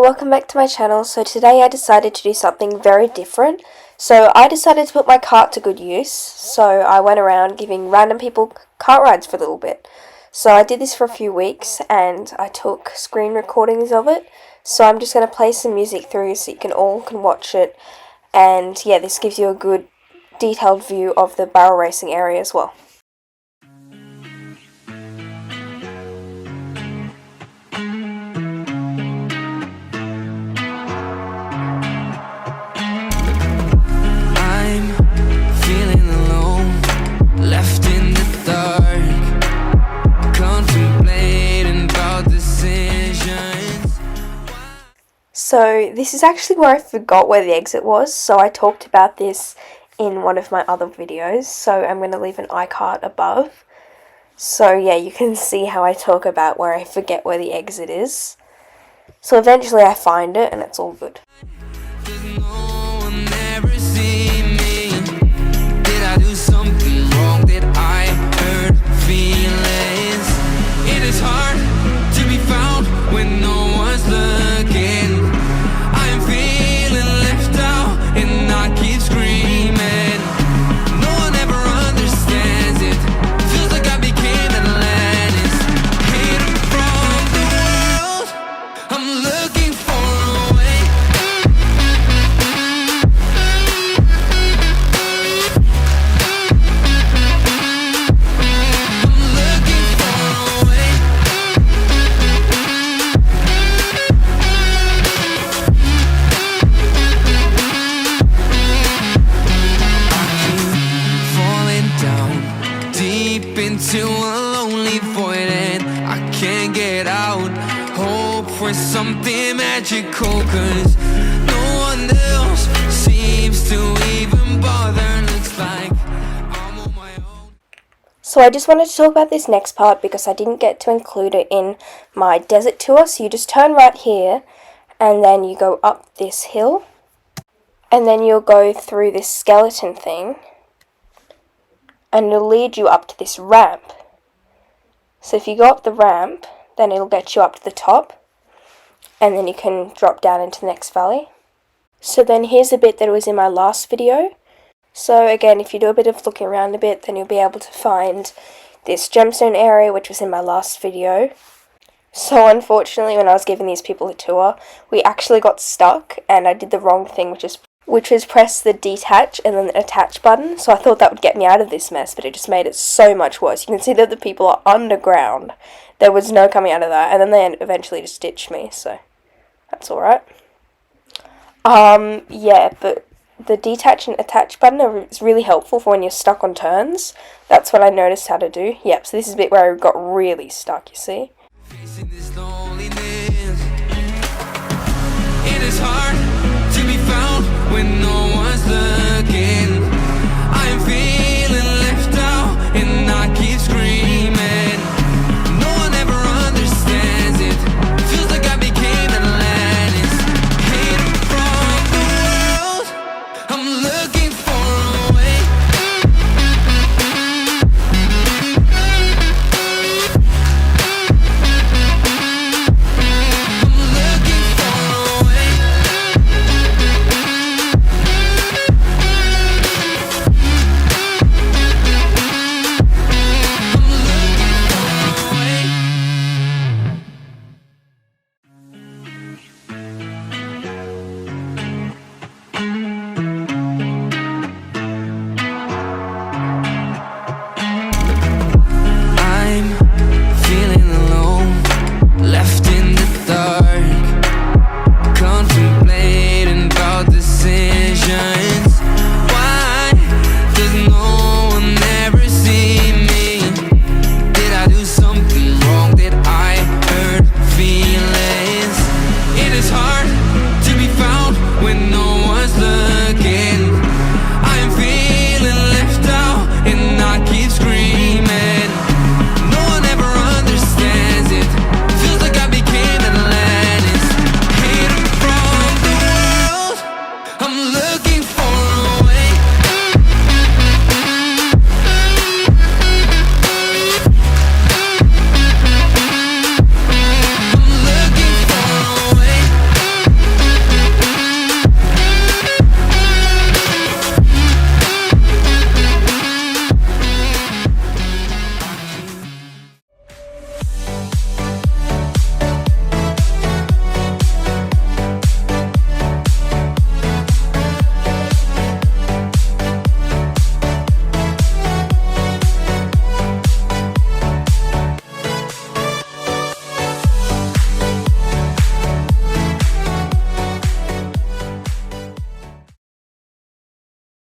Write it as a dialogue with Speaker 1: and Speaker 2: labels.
Speaker 1: welcome back to my channel. So today I decided to do something very different. So I decided to put my cart to good use. So I went around giving random people cart rides for a little bit. So I did this for a few weeks and I took screen recordings of it. So I'm just going to play some music through so you can watch it. And yeah, this gives you a good detailed view of the barrel racing area as well. So this is actually where I forgot where the exit was, so I talked about this in one of my other videos, so I'm going to leave an iCard above. So yeah, you can see how I talk about where I forget where the exit is. So eventually I find it and it's all good.
Speaker 2: It is hard to be found when no one's looking. I'm feeling left out and I keep screaming. No one ever understands it. Feels like I became Atlantis, hidden from the world. I'm looking for a way. Into a lonely void and I can't get out. Hope for something magical, cause no one else seems to even bother. Looks like I'm on my own.
Speaker 1: So I just wanted to talk about this next part because I didn't get to include it in my desert tour. So you just turn right here and then you go up this hill and then you'll go through this skeleton thing. And it'll lead you up to this ramp. So if you go up the ramp, then it'll get you up to the top. And then you can drop down into the next valley. So then here's the bit that was in my last video. So again, if you do a bit of looking around a bit, then you'll be able to find this gemstone area, which was in my last video. So unfortunately, when I was giving these people a tour, we actually got stuck. And I did the wrong thing, which was press the detach and then the attach button. So I thought that would get me out of this mess, but it just made it so much worse. You can see that the people are underground. There was no coming out of that, and then they eventually just ditched me, so that's alright. Yeah, but the detach and attach button is really helpful for when you're stuck on turns. That's what I noticed how to do. Yep, so this is a bit where I got really stuck, you see.
Speaker 2: Facing this loneliness, it is hard to be found when no one's looking.